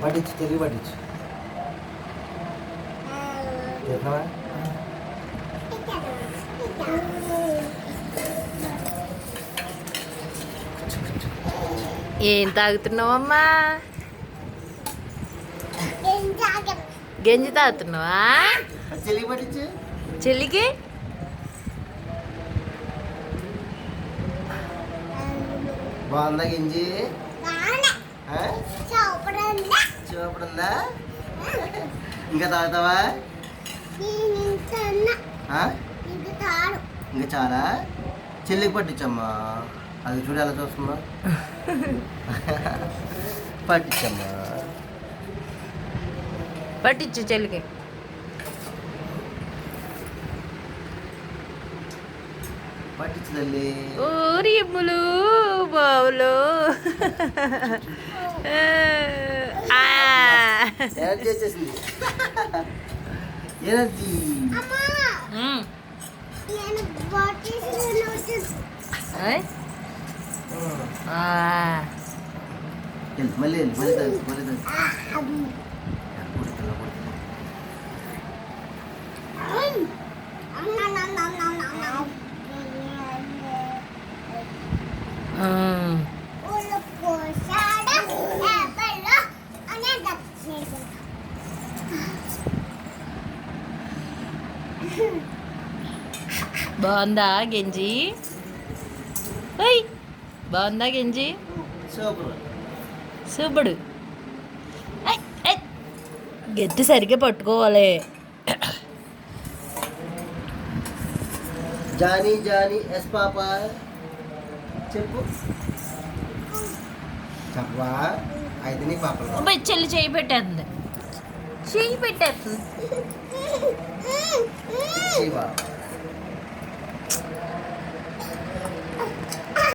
పట్టించు, తెలుగు పట్టించు. చెప్పవా? ఏం తాగుతున్నావమ్మా? గంజి తాగుతున్నావా? తెలుగు పట్టించు. చెల్లికి బాగుందా గింజి? చూపడుందా? ఇంకా తాగుతావా? ఇంకా చాలా. చెల్లికి పట్టించమ్మా. అది చూడు ఎలా చూస్తుందా. పట్టించమ్మా. పట్టించు చెల్లికి. పట్టించు తల్లి. ఊరి ఎమ్ములు బావులు. ఎనర్జీ వచ్చేసింది. ఎనర్జీ. మళ్ళీ మళ్ళీ మళ్ళీ బాగుందా గెంజి? బాగుందా గెంజి? సూపడు. గెత్తి సరిగ్గా పట్టుకోవాలి. జానీ జానీ ఎస్ పాపా చెప్పు. చెప్పవా? అయితే నీ పాప చెల్లి చేయి పెట్టేస్తుంది. చెయ్యి పెట్టేస్తుంది.